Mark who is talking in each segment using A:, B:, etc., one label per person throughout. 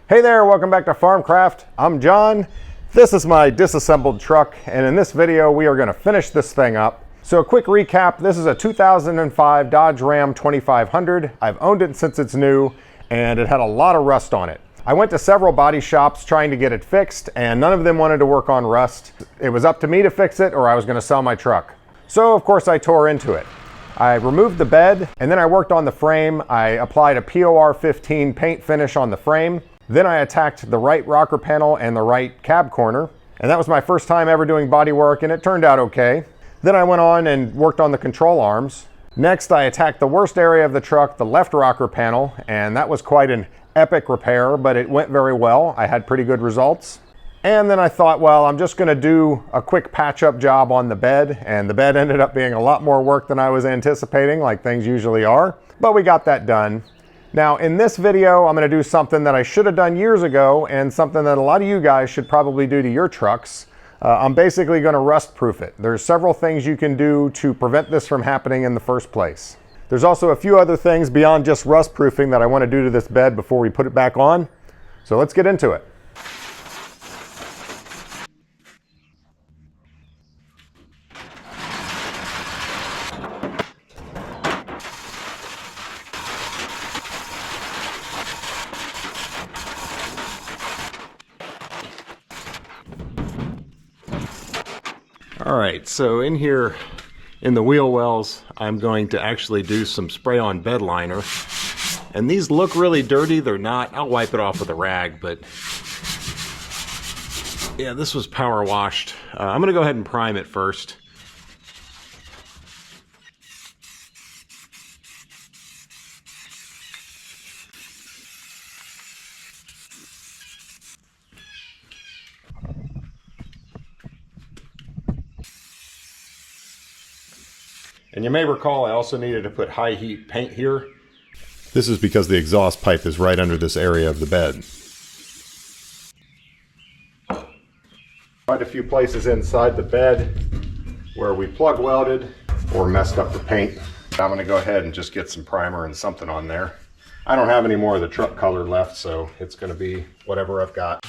A: Hey there, welcome back to Farmcraft. I'm John. This is my disassembled truck, and in this video we are going to finish this thing up. So a quick recap, this is a 2005 Dodge Ram 2500. I've owned it since it's new, and it had a lot of rust on it. I went to several body shops trying to get it fixed, and none of them wanted to work on rust. It was up to me to fix it, or I was going to sell my truck. So of course I tore into it. I removed the bed, and then I worked on the frame. I applied a POR 15 paint finish on the frame. Then I attacked the right rocker panel and the right cab corner. And that was my first time ever doing body work, and it turned out okay. Then I went on and worked on the control arms. Next, I attacked the worst area of the truck, the left rocker panel, and that was quite an epic repair, but it went very well. I had pretty good results. And then I thought, well, I'm just gonna do a quick patch-up job on the bed, and the bed ended up being a lot more work than I was anticipating, like things usually are, but we got that done. Now, in this video, I'm gonna do something that I should have done years ago, and something that a lot of you guys should probably do to your trucks. I'm basically gonna rust-proof it. There's several things you can do to prevent this from happening in the first place. There's also a few other things beyond just rust-proofing that I wanna do to this bed before we put it back on. So let's get into it. All right, so in here in the wheel wells, I'm going to actually do some spray on bed liner. And these look really dirty. They're not. I'll wipe it off with a rag, but yeah, this was power washed. I'm gonna go ahead and prime it first. And you may recall I also needed to put high heat paint here. This is because the exhaust pipe is right under this area of the bed. Quite a few places inside the bed where we plug welded or messed up the paint. I'm going to go ahead and just get some primer and something on there. I don't have any more of the truck color left, so it's going to be whatever I've got.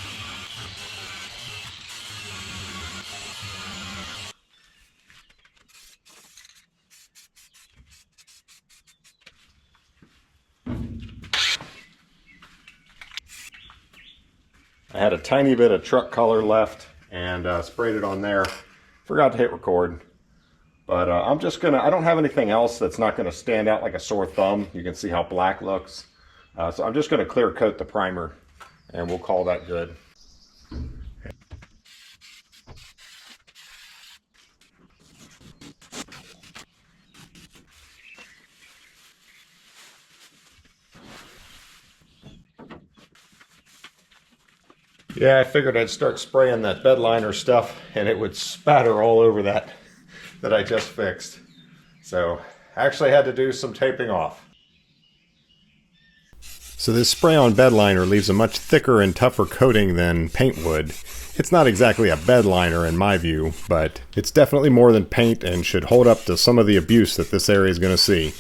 A: I had a tiny bit of truck color left and sprayed it on there. Forgot to hit record. But I'm just gonna, I don't have anything else that's not gonna stand out like a sore thumb. You can see how black looks. So I'm just gonna clear coat the primer and we'll call that good. Yeah, I figured I'd start spraying that bed liner stuff and it would spatter all over that I just fixed. So I actually had to do some taping off. So this spray on bed liner leaves a much thicker and tougher coating than paint would. It's not exactly a bed liner in my view, but it's definitely more than paint and should hold up to some of the abuse that this area is going to see.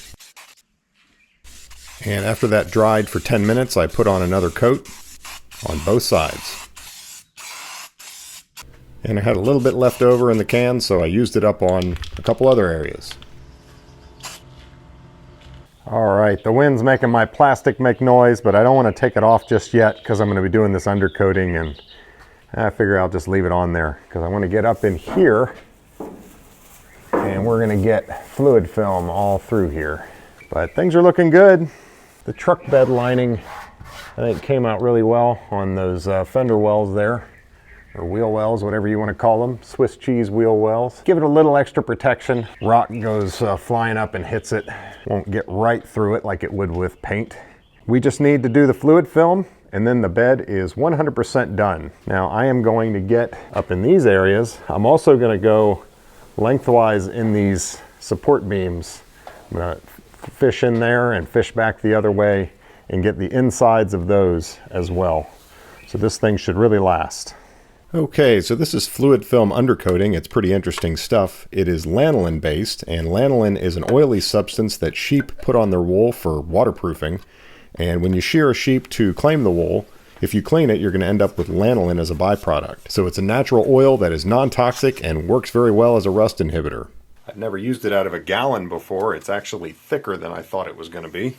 A: And after that dried for 10 minutes, I put on another coat on both sides. And I had a little bit left over in the can, so I used it up on a couple other areas. Alright, the wind's making my plastic make noise, but I don't want to take it off just yet because I'm going to be doing this undercoating, and I figure I'll just leave it on there because I want to get up in here and we're going to get fluid film all through here. But things are looking good. The truck bed lining, I think, came out really well on those fender wells there, or wheel wells, whatever you want to call them, Swiss cheese wheel wells. Give it a little extra protection. Rock goes flying up and hits it. Won't get right through it like it would with paint. We just need to do the fluid film, and then the bed is 100% done. Now I am going to get up in these areas. I'm also going to go lengthwise in these support beams. I'm going to fish in there and fish back the other way and get the insides of those as well. So this thing should really last. Okay, so this is fluid film undercoating. It's pretty interesting stuff. It is lanolin based, and lanolin is an oily substance that sheep put on their wool for waterproofing. And when you shear a sheep to claim the wool, If you clean it, you're going to end up with lanolin as a byproduct. So it's a natural oil that is non-toxic and works very well as a rust inhibitor. I've never used it out of a gallon before. It's actually thicker than I thought it was going to be.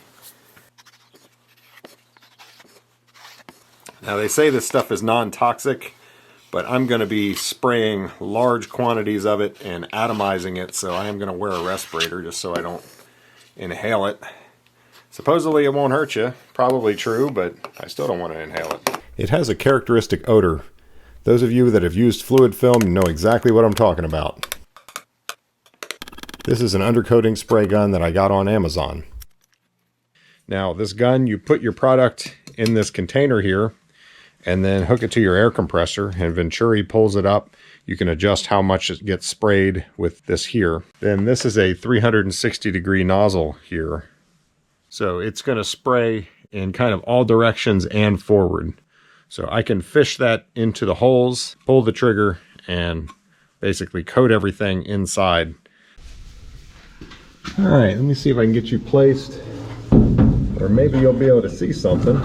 A: Now they say this stuff is non-toxic, but I'm going to be spraying large quantities of it and atomizing it, so I am going to wear a respirator just so I don't inhale it. Supposedly it won't hurt you. Probably true, but I still don't want to inhale it. It has a characteristic odor. Those of you that have used fluid film know exactly what I'm talking about. This is an undercoating spray gun that I got on Amazon. Now this gun, you put your product in this container here and then hook it to your air compressor, and Venturi pulls it up. You can adjust how much it gets sprayed with this here. Then this is a 360-degree nozzle here. So it's going to spray in kind of all directions and forward. So I can fish that into the holes, pull the trigger, and basically coat everything inside. All right, let me see if I can get you placed, or maybe you'll be able to see something.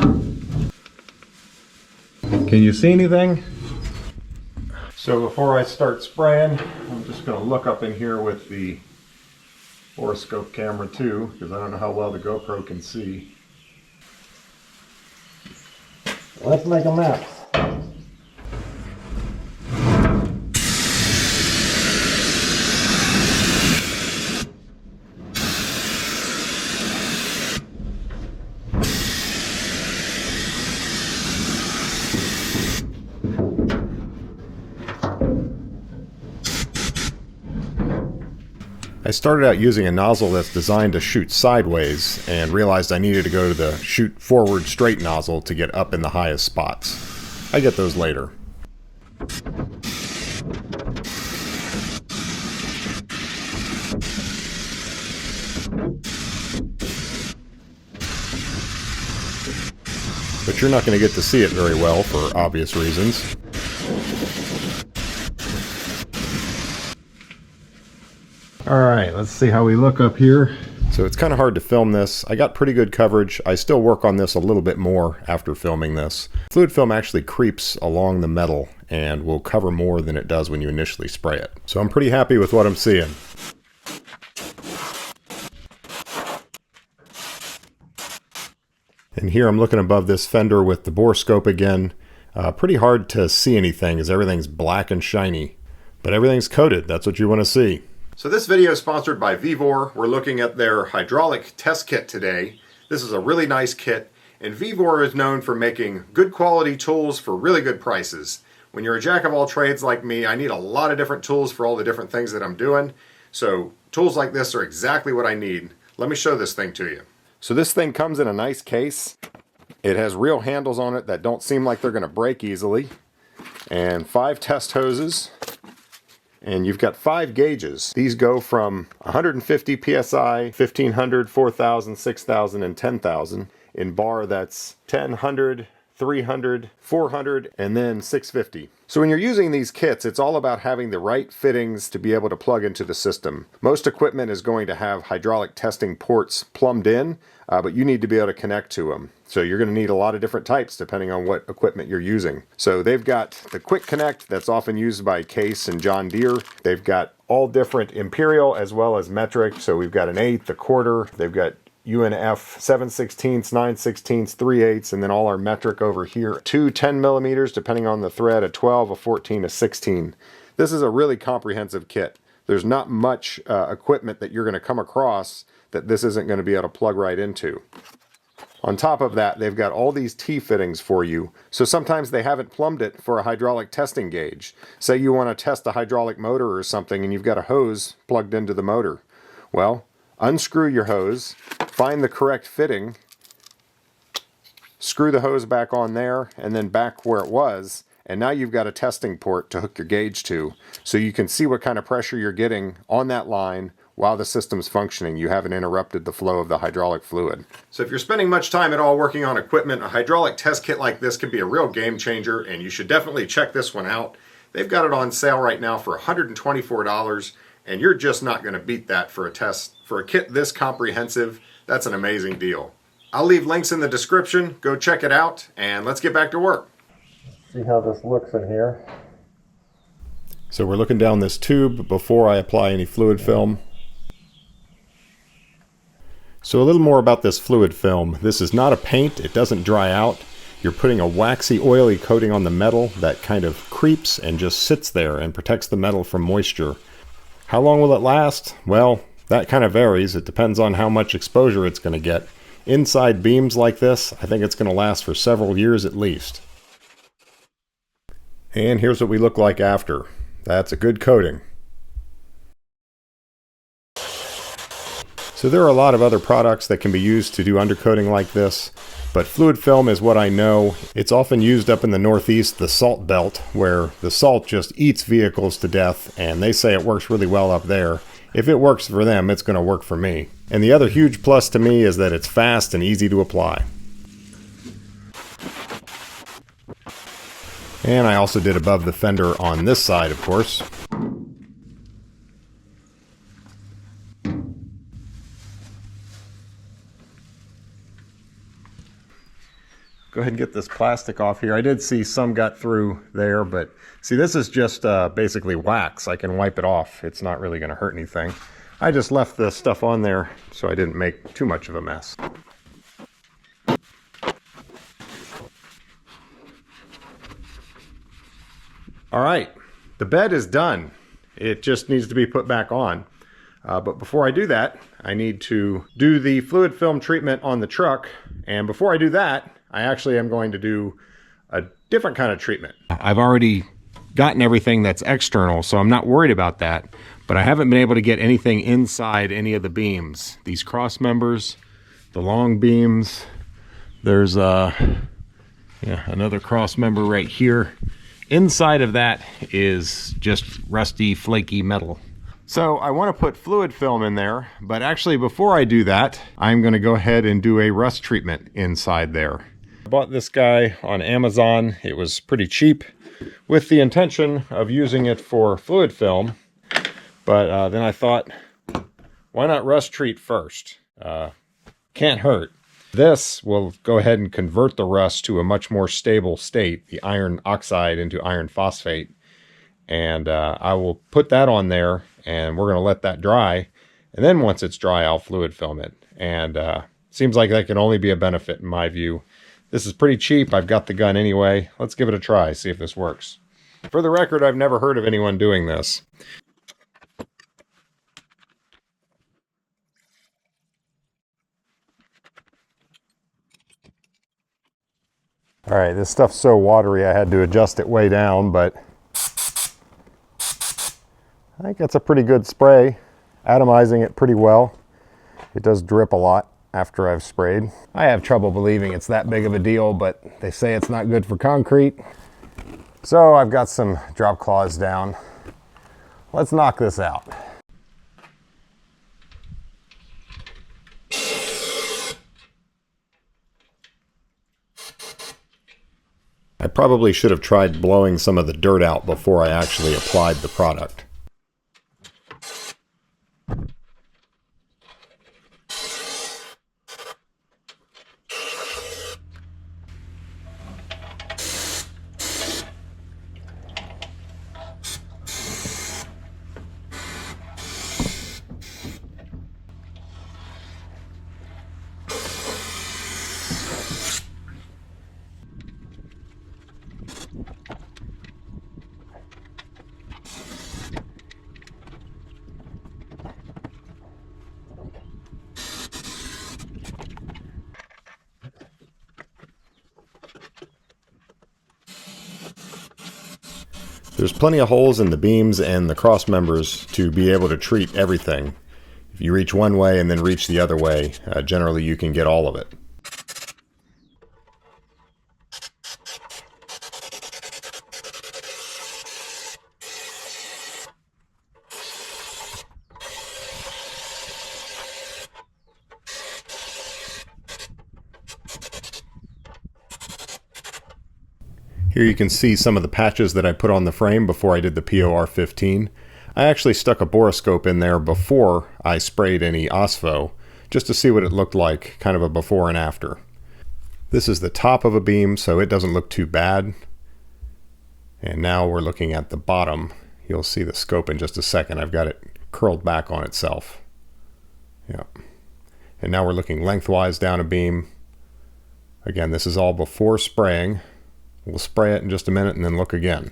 A: Can you see anything? So before I start spraying, I'm just going to look up in here with the horoscope camera too, because I don't know how well the GoPro can see. Let's make a map. I started out using a nozzle that's designed to shoot sideways and realized I needed to go to the shoot forward straight nozzle to get up in the highest spots. I get those later. But you're not going to get to see it very well for obvious reasons. Alright, let's see how we look up here. So it's kind of hard to film this. I got pretty good coverage. I still work on this a little bit more after filming this. Fluid film actually creeps along the metal and will cover more than it does when you initially spray it. So I'm pretty happy with what I'm seeing. And here I'm looking above this fender with the bore scope again. Pretty hard to see anything as everything's black and shiny. But everything's coated. That's what you want to see. So this video is sponsored by Vevor. We're looking at their hydraulic test kit today. This is a really nice kit, and Vevor is known for making good quality tools for really good prices. When you're a jack of all trades like me, I need a lot of different tools for all the different things that I'm doing. So tools like this are exactly what I need. Let me show this thing to you. So this thing comes in a nice case. It has real handles on it that don't seem like they're going to break easily. And 5 test hoses. And you've got 5 gauges. These go from 150 psi, 1500, 4000, 6000, and 10,000. In bar, that's 10, 100, 300, 400, and then 650. So when you're using these kits, it's all about having the right fittings to be able to plug into the system. Most equipment is going to have hydraulic testing ports plumbed in, but you need to be able to connect to them. So you're going to need a lot of different types depending on what equipment you're using. So they've got the Quick Connect that's often used by Case and John Deere. They've got all different imperial as well as metric. So we've got an 1/8, a quarter. They've got UNF 7/16, 9/16, 3/8, and then all our metric over here. 2 10 millimeters depending on the thread, a 12, a 14, a 16. This is a really comprehensive kit. There's not much equipment that you're going to come across that this isn't going to be able to plug right into. On top of that, they've got all these T-fittings for you. So sometimes they haven't plumbed it for a hydraulic testing gauge. Say you want to test a hydraulic motor or something and you've got a hose plugged into the motor. Well, unscrew your hose, find the correct fitting, screw the hose back on there and then back where it was, and now you've got a testing port to hook your gauge to, so you can see what kind of pressure you're getting on that line while the system's functioning. You haven't interrupted the flow of the hydraulic fluid. So if you're spending much time at all working on equipment, a hydraulic test kit like this can be a real game changer, and you should definitely check this one out. They've got it on sale right now for $124, and you're just not going to beat that for a test. For a kit this comprehensive, that's an amazing deal. I'll leave links in the description. Go check it out, and let's get back to work. See how this looks in here. So we're looking down this tube before I apply any fluid film. So a little more about this fluid film. This is not a paint. It doesn't dry out. You're putting a waxy, oily coating on the metal that kind of creeps and just sits there and protects the metal from moisture. How long will it last? Well, that kind of varies. It depends on how much exposure it's going to get. Inside beams like this, I think it's going to last for several years at least. And here's what we look like after. That's a good coating. So there are a lot of other products that can be used to do undercoating like this, but fluid film is what I know. It's often used up in the Northeast, the salt belt, where the salt just eats vehicles to death, and they say it works really well up there. If it works for them, it's going to work for me. And the other huge plus to me is that it's fast and easy to apply. And I also did above the fender on this side, of course. Go ahead and get this plastic off here. I did see some got through there, but see, this is just basically wax. I can wipe it off. It's not really going to hurt anything. I just left the stuff on there so I didn't make too much of a mess. All right, the bed is done. It just needs to be put back on. But before I do that, I need to do the fluid film treatment on the truck. And before I do that, I actually am going to do a different kind of treatment. I've already gotten everything that's external, so I'm not worried about that. But I haven't been able to get anything inside any of the beams. These cross members, the long beams. There's another cross member right here. Inside of that is just rusty, flaky metal. So I want to put fluid film in there, but actually before I do that, I'm going to go ahead and do a rust treatment inside there. I bought this guy on Amazon. It was pretty cheap with the intention of using it for fluid film, but then I thought, why not rust treat first? Can't hurt. This will go ahead and convert the rust to a much more stable state, the iron oxide into iron phosphate. And I will put that on there, and we're going to let that dry. And then once it's dry, I'll fluid film it. And seems like that can only be a benefit in my view. This is pretty cheap. I've got the gun anyway. Let's give it a try, see if this works. For the record, I've never heard of anyone doing this. All right, this stuff's so watery I had to adjust it way down, but I think that's a pretty good spray, atomizing it pretty well. It does drip a lot after I've sprayed. I have trouble believing it's that big of a deal, but they say it's not good for concrete. So I've got some drop claws down. Let's knock this out. I probably should have tried blowing some of the dirt out before I actually applied the product. There's plenty of holes in the beams and the cross members to be able to treat everything. If you reach one way and then reach the other way, generally you can get all of it. Here you can see some of the patches that I put on the frame before I did the POR15. I actually stuck a borescope in there before I sprayed any OSFO just to see what it looked like, kind of a before and after. This is the top of a beam, so it doesn't look too bad. And now we're looking at the bottom. You'll see the scope in just a second. I've got it curled back on itself. Yeah. And now we're looking lengthwise down a beam. Again, this is all before spraying. We'll spray it in just a minute and then look again.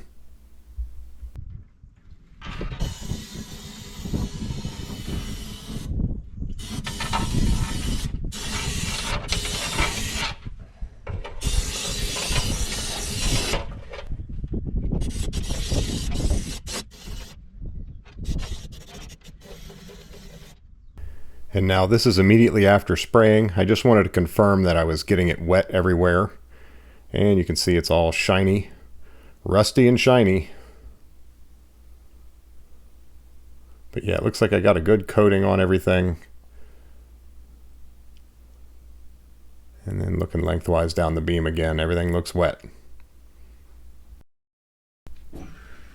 A: And now this is immediately after spraying. I just wanted to confirm that I was getting it wet everywhere. And you can see it's all shiny, rusty and shiny. But yeah, it looks like I got a good coating on everything. And then looking lengthwise down the beam again, everything looks wet.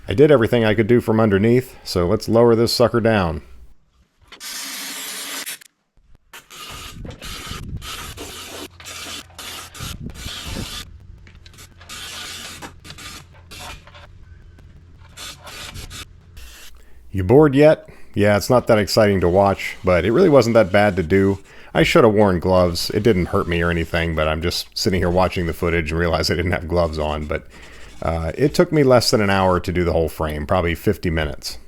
A: I did everything I could do from underneath, so let's lower this sucker down. You bored yet? Yeah, it's not that exciting to watch, but it really wasn't that bad to do. I should have worn gloves. It didn't hurt me or anything, but I'm just sitting here watching the footage and realized I didn't have gloves on. But it took me less than an hour to do the whole frame, probably 50 minutes.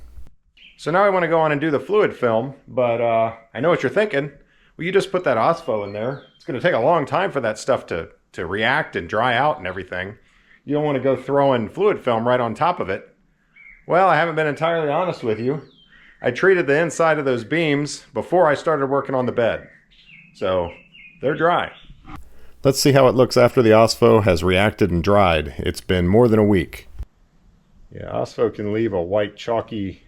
A: So now I want to go on and do the fluid film, but I know what you're thinking. Well, you just put that OSFO in there. It's going to take a long time for that stuff to react and dry out and everything. You don't want to go throwing fluid film right on top of it. Well, I haven't been entirely honest with you. I treated the inside of those beams before I started working on the bed. So, they're dry. Let's see how it looks after the OSFO has reacted and dried. It's been more than a week. Yeah, OSFO can leave a white chalky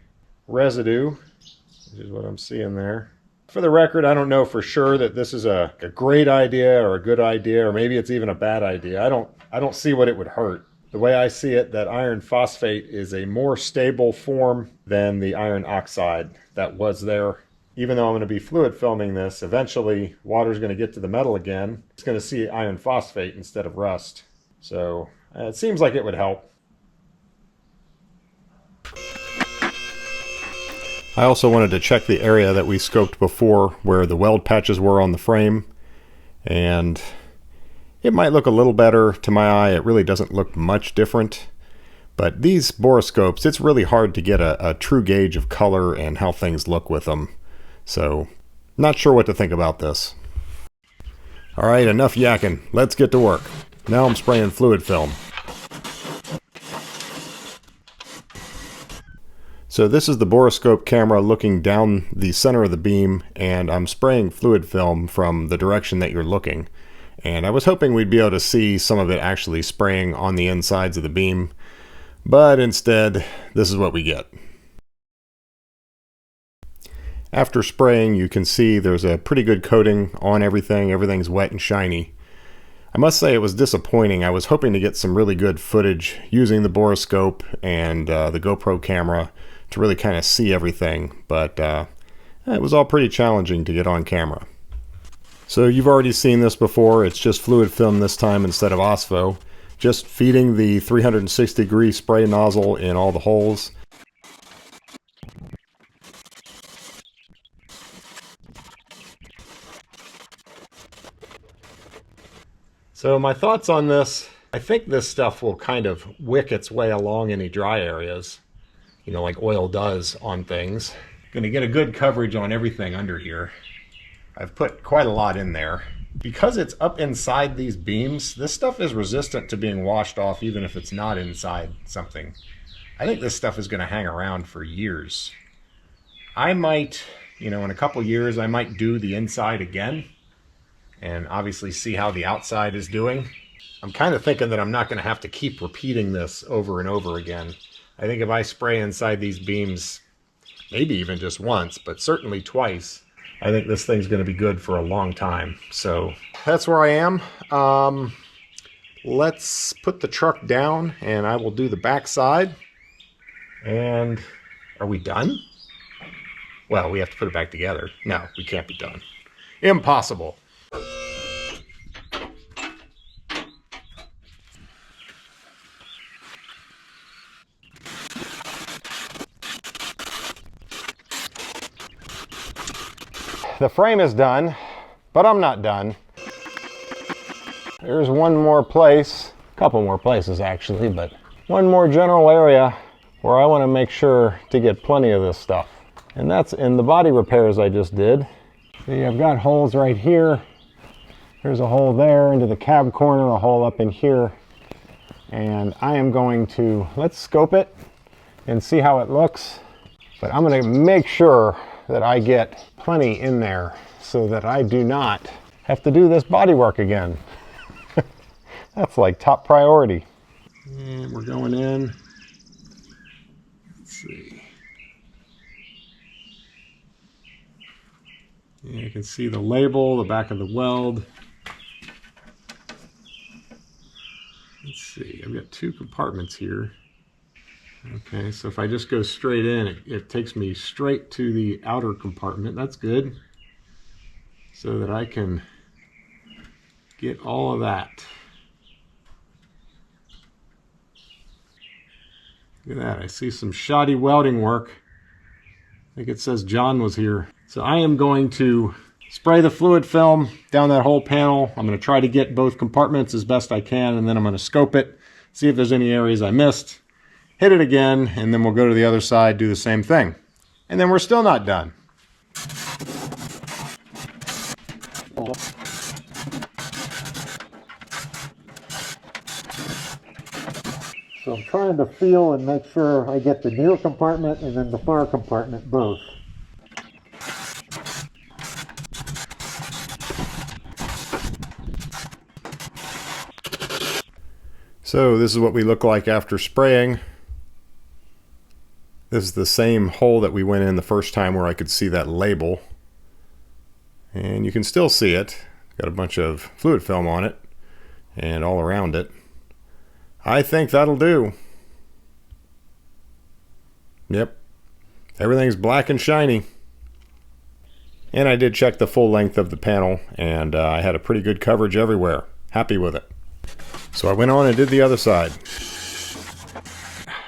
A: residue, which is what I'm seeing there. For the record, I don't know for sure that this is a great idea or a good idea, or maybe it's even a bad idea. I don't see what it would hurt. The way I see it, that iron phosphate is a more stable form than the iron oxide that was there. Even though I'm going to be fluid filming this, eventually water's going to get to the metal again. It's going to see iron phosphate instead of rust. So it seems like it would help. I also wanted to check the area that we scoped before where the weld patches were on the frame. And it might look a little better to my eye. It really doesn't look much different. But these borescopes, it's really hard to get a true gauge of color and how things look with them. So, not sure what to think about this. Alright, enough yakking. Let's get to work. Now I'm spraying fluid film. So this is the borescope camera looking down the center of the beam, and I'm spraying fluid film from the direction that you're looking. And I was hoping we'd be able to see some of it actually spraying on the insides of the beam, but instead, this is what we get. After spraying, you can see there's a pretty good coating on everything. Everything's wet and shiny. I must say it was disappointing. I was hoping to get some really good footage using the borescope and the GoPro camera to really kind of see everything, but it was all pretty challenging to get on camera. So you've already seen this before. It's just fluid film this time instead of OSFO. Just feeding the 360-degree spray nozzle in all the holes. So my thoughts on this, I think this stuff will kind of wick its way along any dry areas, you know, like oil does on things. Gonna get a good coverage on everything under here. I've put quite a lot in there. Because it's up inside these beams, this stuff is resistant to being washed off even if it's not inside something. I think this stuff is gonna hang around for years. I might, you know, in a couple years, I might do the inside again and obviously see how the outside is doing. I'm kind of thinking that I'm not going to have to keep repeating this over and over again. I think if I spray inside these beams, maybe even just once, but certainly twice, I think this thing's going to be good for a long time. So that's where I am. Let's put the truck down and I will do the back side. And are we done? Well, we have to put it back together. No, we can't be done. Impossible. The frame is done, but I'm not done. There's one more place, a couple more places actually, but one more general area where I want to make sure to get plenty of this stuff. And that's in the body repairs I just did. See, I've got holes right here. There's a hole there into the cab corner, a hole up in here. And I am going to, let's scope it and see how it looks. But I'm going to make sure that I get plenty in there so that I do not have to do this body work again. That's like top priority. And we're going in. Let's see. Yeah, you can see the label, the back of the weld. Let's see, I've got two compartments here. Okay, so if I just go straight in, it takes me straight to the outer compartment. That's good. So that I can get all of that. Look at that, I see some shoddy welding work. I think it says John was here. So I am going to spray the fluid film down that whole panel. I'm going to try to get both compartments as best I can, and then I'm going to scope it, see if there's any areas I missed, hit it again, and then we'll go to the other side, do the same thing. And then we're still not done.
B: So I'm trying to feel and make sure I get the near compartment and then the far compartment both.
A: So this is what we look like after spraying. This is the same hole that we went in the first time where I could see that label. And you can still see it. Got a bunch of fluid film on it and all around it. I think that'll do. Yep. Everything's black and shiny. And I did check the full length of the panel, and I had a pretty good coverage everywhere. Happy with it. So I went on and did the other side.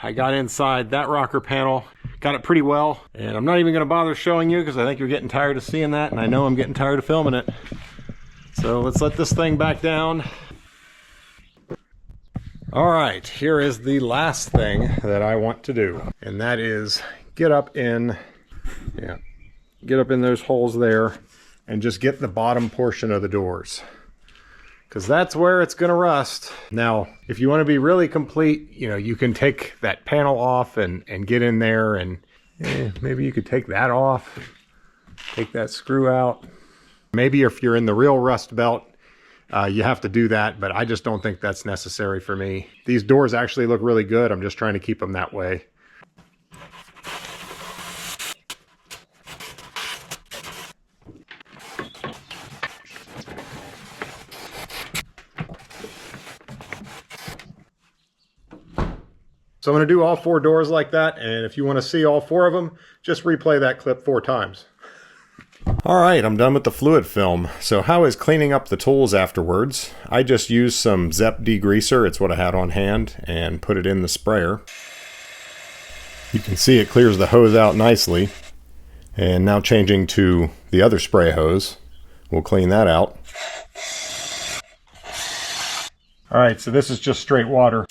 A: I got inside that rocker panel, got it pretty well, and I'm not even going to bother showing you because I think you're getting tired of seeing that, and I know I'm getting tired of filming it. So let's let this thing back down. All right, here is the last thing that I want to do, and that is get up in those holes there and just get the bottom portion of the doors, because that's where it's going to rust. Now, if you want to be really complete, you can take that panel off and get in there, and maybe you could take that off, take that screw out. Maybe if you're in the real rust belt, you have to do that, but I just don't think that's necessary for me. These doors actually look really good. I'm just trying to keep them that way. So I'm going to do all 4 doors like that, and if you want to see all 4 of them, just replay that clip 4 times. All right, I'm done with the fluid film. So how is cleaning up the tools afterwards? I just used some Zep degreaser, it's what I had on hand, and put it in the sprayer. You can see it clears the hose out nicely. And now changing to the other spray hose, we'll clean that out. All right, so this is just straight water.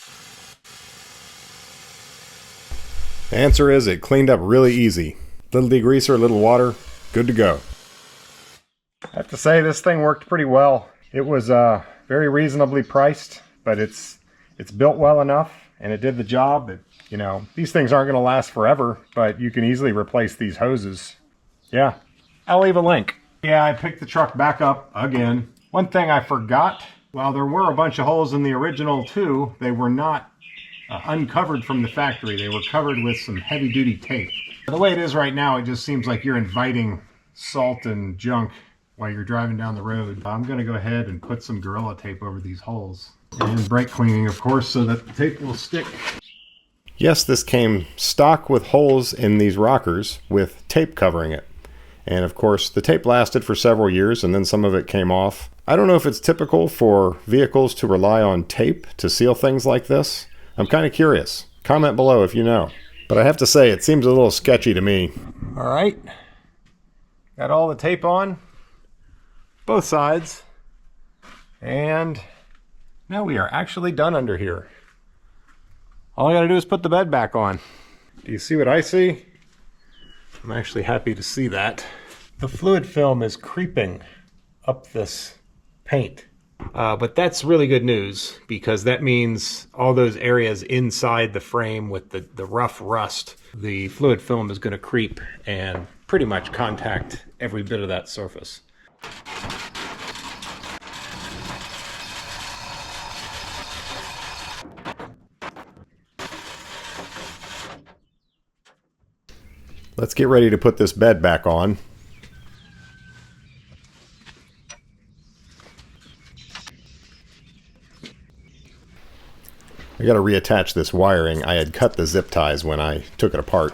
A: The answer is it cleaned up really easy. Little degreaser, little water, good to go. I have to say this thing worked pretty well. It was very reasonably priced, but it's built well enough and it did the job. These things aren't going to last forever, but you can easily replace these hoses. Yeah, I'll leave a link. Yeah, I picked the truck back up again. One thing I forgot, while there were a bunch of holes in the original too, they were not uncovered from the factory. They were covered with some heavy-duty tape. The way it is right now, it just seems like you're inviting salt and junk while you're driving down the road. I'm going to go ahead and put some Gorilla Tape over these holes. And brake cleaning, of course, so that the tape will stick. Yes, this came stock with holes in these rockers with tape covering it. And of course, the tape lasted for several years and then some of it came off. I don't know if it's typical for vehicles to rely on tape to seal things like this. I'm kind of curious. Comment below if you know. But I have to say, it seems a little sketchy to me. All right. Got all the tape on both sides. And now we are actually done under here. All I gotta do is put the bed back on. Do you see what I see? I'm actually happy to see that. The fluid film is creeping up this paint. But that's really good news, because that means all those areas inside the frame with the rough rust, the fluid film is going to creep and pretty much contact every bit of that surface. Let's get ready to put this bed back on. I gotta reattach this wiring. I had cut the zip ties when I took it apart.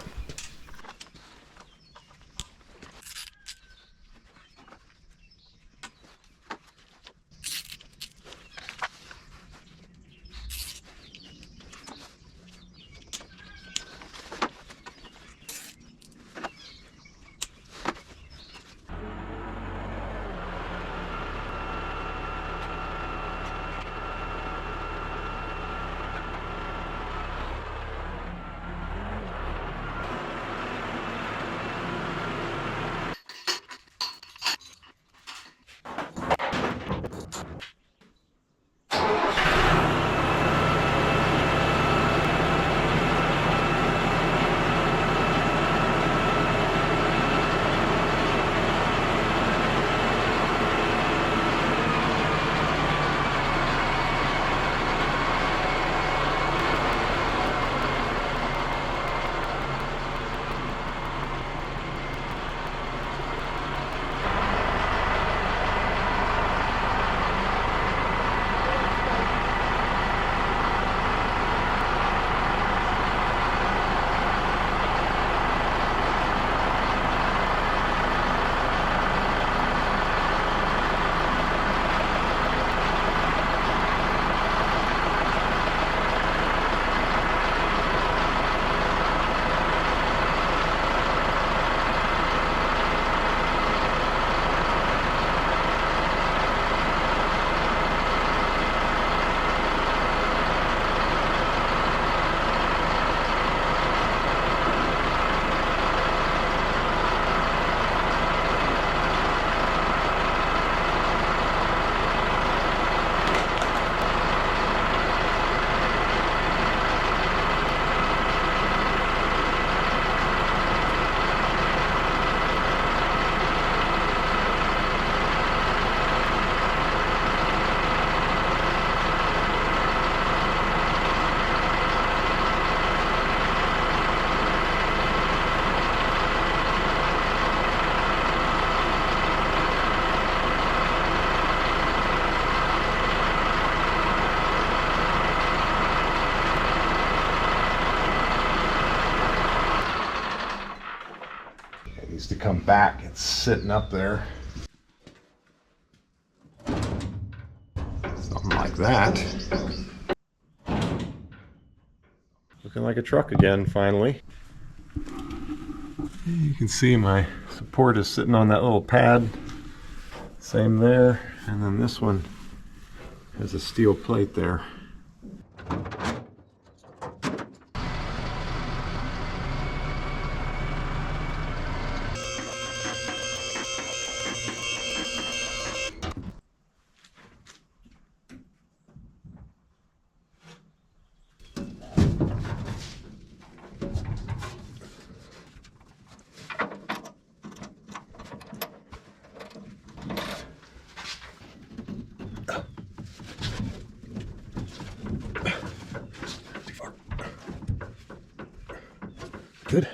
A: To come back, it's sitting up there. Something like that. Looking like a truck again, finally. You can see my support is sitting on that little pad. Same there. And then this one has a steel plate there. Good.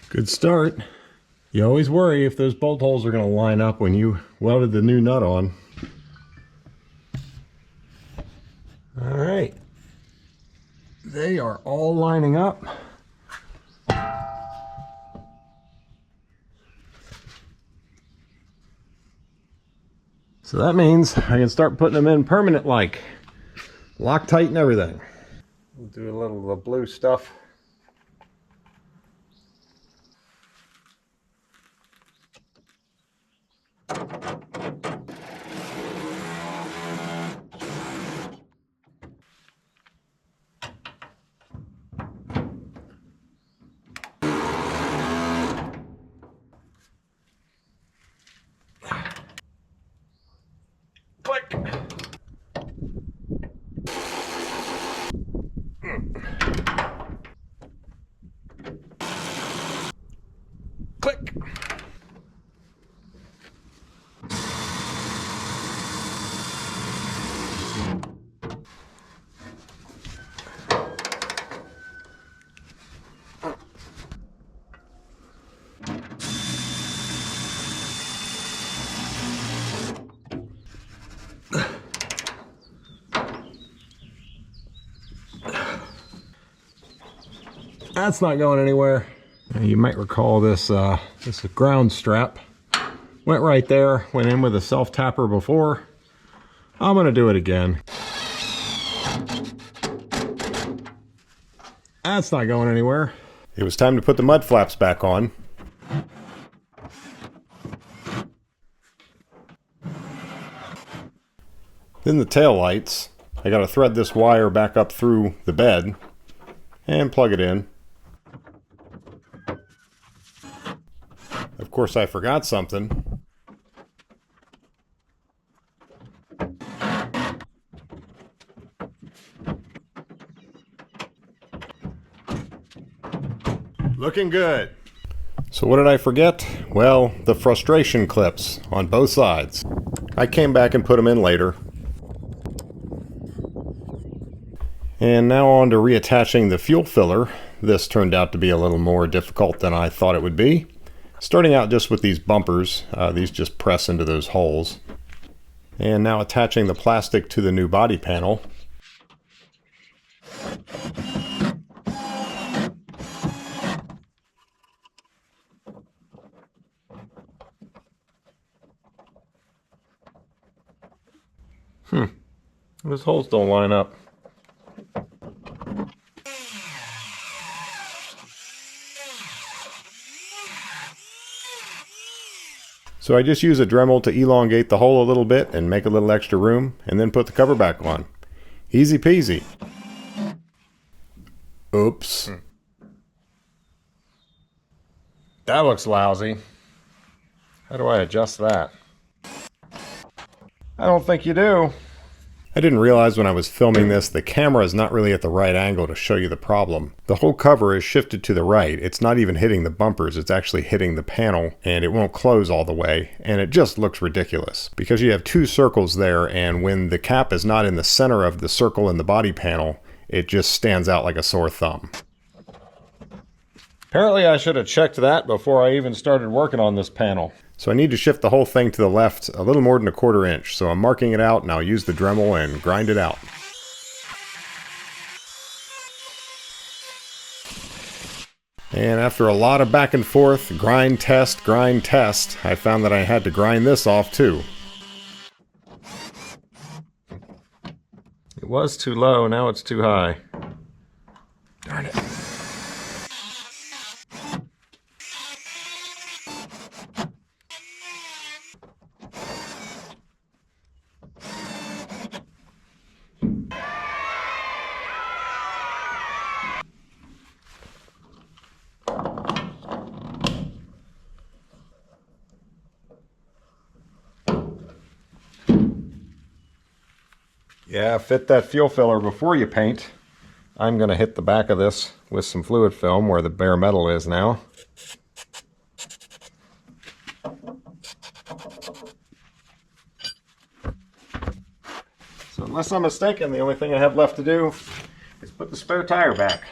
A: Good start. You always worry if those bolt holes are going to line up when you welded the new nut on. All right. They are all lining up. So that means I can start putting them in permanent, like Loctite and everything. We'll do a little of the blue stuff. Click. Click. That's not going anywhere. You might recall this this ground strap went right there, went in with a self tapper before. I'm gonna do it again. That's not going anywhere. It was time to put the mud flaps back on. Then the tail lights. I gotta thread this wire back up through the bed and plug it in. Of course, I forgot something. Looking good. So what did I forget? Well, the frustration clips on both sides. I came back and put them in later. And now on to reattaching the fuel filler. This turned out to be a little more difficult than I thought it would be. Starting out just with these bumpers, these just press into those holes. And now attaching the plastic to the new body panel. Those holes don't line up. So I just use a Dremel to elongate the hole a little bit and make a little extra room, and then put the cover back on. Easy peasy. Oops. That looks lousy. How do I adjust that? I don't think you do. I didn't realize when I was filming this, the camera is not really at the right angle to show you the problem. The whole cover is shifted to the right. It's not even hitting the bumpers, it's actually hitting the panel, and it won't close all the way, and it just looks ridiculous. Because you have two circles there, and when the cap is not in the center of the circle in the body panel, it just stands out like a sore thumb. Apparently I should have checked that before I even started working on this panel. So I need to shift the whole thing to the left a little more than 1/4 inch. So I'm marking it out, and I'll use the Dremel and grind it out. And after a lot of back and forth, grind, test, I found that I had to grind this off too. It was too low, now it's too high. Darn it. Yeah, fit that fuel filler before you paint. I'm going to hit the back of this with some fluid film where the bare metal is now. So unless I'm mistaken, the only thing I have left to do is put the spare tire back.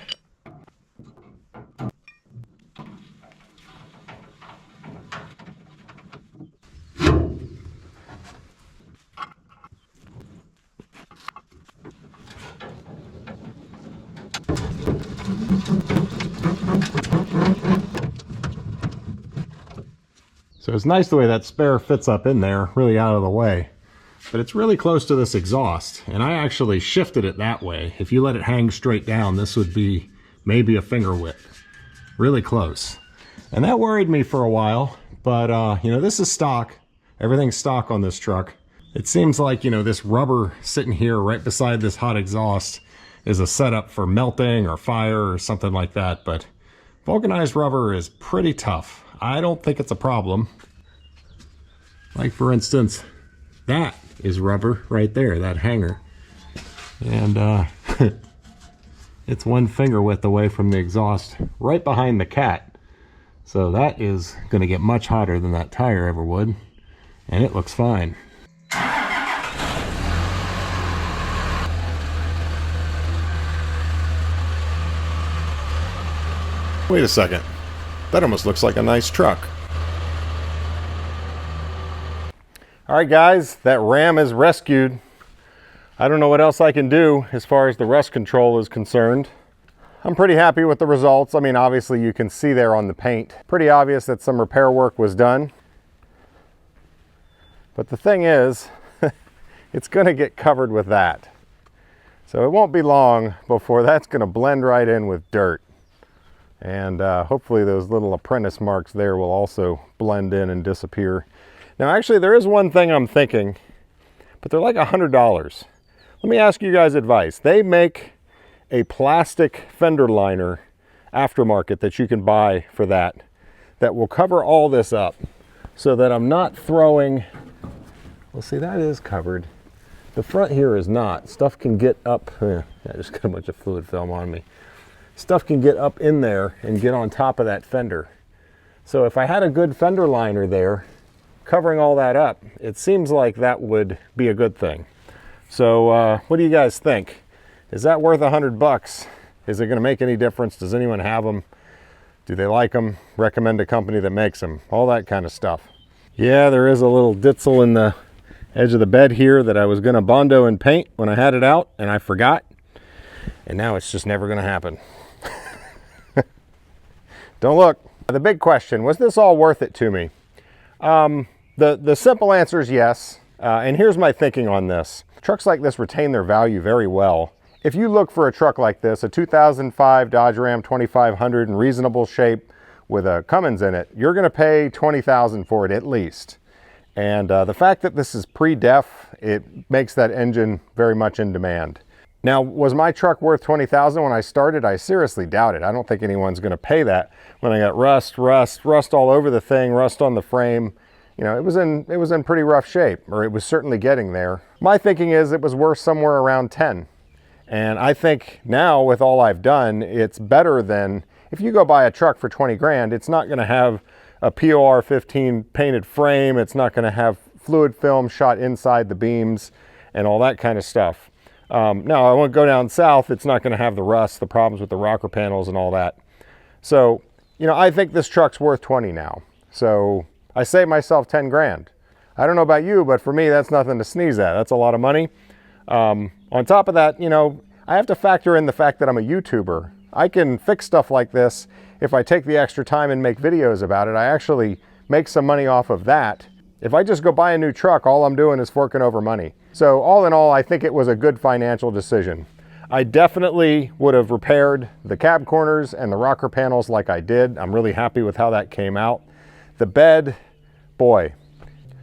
A: So it's nice the way that spare fits up in there, really out of the way. But it's really close to this exhaust, and I actually shifted it that way. If you let it hang straight down, this would be maybe a finger width. Really close. And that worried me for a while, but you know, this is stock. Everything's stock on this truck. It seems like, you know, this rubber sitting here right beside this hot exhaust is a setup for melting or fire or something like that, but vulcanized rubber is pretty tough. I don't think it's a problem. Like, for instance, that is rubber right there, that hanger. And it's one finger width away from the exhaust, right behind the cat. So that is going to get much hotter than that tire ever would. And it looks fine. Wait a second. That almost looks like a nice truck. All right, guys, that Ram is rescued. I don't know what else I can do as far as the rust control is concerned. I'm pretty happy with the results. I mean, obviously you can see there on the paint. Pretty obvious that some repair work was done. But the thing is, it's gonna get covered with that. So it won't be long before that's gonna blend right in with dirt. And hopefully those little apprentice marks there will also blend in and disappear. Now, actually, there is one thing I'm thinking, but they're like $100. Let me ask you guys advice. They make a plastic fender liner aftermarket that you can buy for that will cover all this up so that I'm not throwing, well, see, that is covered. The front here is not. Stuff can get up, I just got a bunch of fluid film on me. Stuff can get up in there and get on top of that fender. So if I had a good fender liner there, covering all that up, it seems like that would be a good thing. So what do you guys think? Is that worth $100? Is it going to make any difference? Does anyone have them? Do they like them? Recommend a company that makes them? All that kind of stuff. Yeah, there is a little ditzel in the edge of the bed here that I was going to Bondo and paint when I had it out, and I forgot. And now it's just never going to happen. Don't look. The big question, was this all worth it to me? The simple answer is yes, and here's my thinking on this. Trucks like this retain their value very well. If you look for a truck like this, a 2005 Dodge Ram 2500 in reasonable shape with a Cummins in it, you're going to pay $20,000 for it at least. And the fact that this is pre-def, it makes that engine very much in demand. Now, was my truck worth $20,000 when I started? I seriously doubt it. I don't think anyone's going to pay that when I got rust all over the thing, rust on the frame. You know, it was in pretty rough shape, or it was certainly getting there. My thinking is it was worth somewhere around 10. And I think now with all I've done, it's better than, if you go buy a truck for 20 grand, it's not going to have a POR 15 painted frame. It's not going to have fluid film shot inside the beams and all that kind of stuff. Now, I won't go down south. It's not going to have the rust, the problems with the rocker panels and all that. So, you know, I think this truck's worth 20 now. So I saved myself 10 grand. I don't know about you, but for me, that's nothing to sneeze at. That's a lot of money. On top of that, you know, I have to factor in the fact that I'm a YouTuber. I can fix stuff like this if I take the extra time and make videos about it. I actually make some money off of that. If I just go buy a new truck, all I'm doing is forking over money. So all in all, I think it was a good financial decision. I definitely would have repaired the cab corners and the rocker panels like I did. I'm really happy with how that came out. The bed, boy.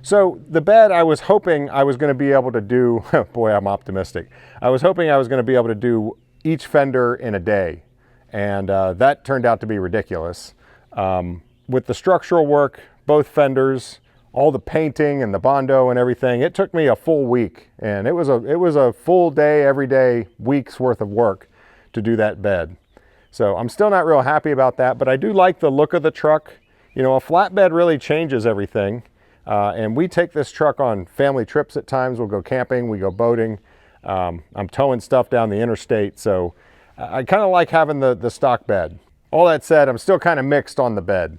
A: So the bed, I was hoping I was going to be able to do, boy, I'm optimistic. I was hoping I was going to be able to do each fender in a day. And that turned out to be ridiculous. With the structural work, both fenders, all the painting and the Bondo and everything, it took me a full week. And it was a full day, every day, week's worth of work to do that bed. So I'm still not real happy about that, but I do like the look of the truck. You know, a flatbed really changes everything. And we take this truck on family trips at times. We'll go camping, we go boating. I'm towing stuff down the interstate. So I kind of like having the stock bed. All that said, I'm still kind of mixed on the bed.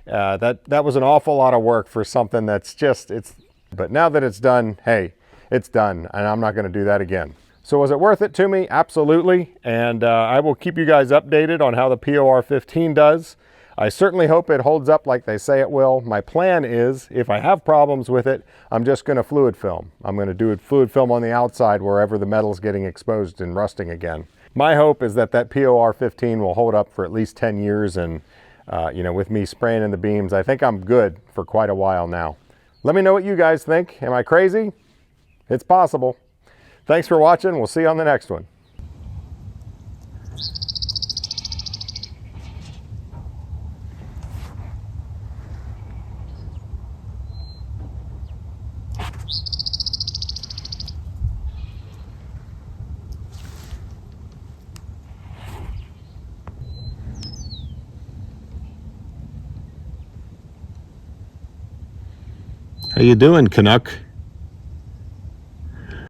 A: That was an awful lot of work for something that's just, but now that it's done, hey, it's done, and I'm not going to do that again. So was it worth it to me? Absolutely. And I will keep you guys updated on how the POR 15 does. I certainly hope it holds up like they say it will. My plan is, if I have problems with it, I'm just going to fluid film. I'm going to do a fluid film on the outside wherever the metal's getting exposed and rusting again. My hope is that that POR 15 will hold up for at least 10 years, and you know, with me spraying in the beams, I think I'm good for quite a while now. Let me know what you guys think. Am I crazy? It's possible. Thanks for watching. We'll see you on the next one. How you doing, Canuck?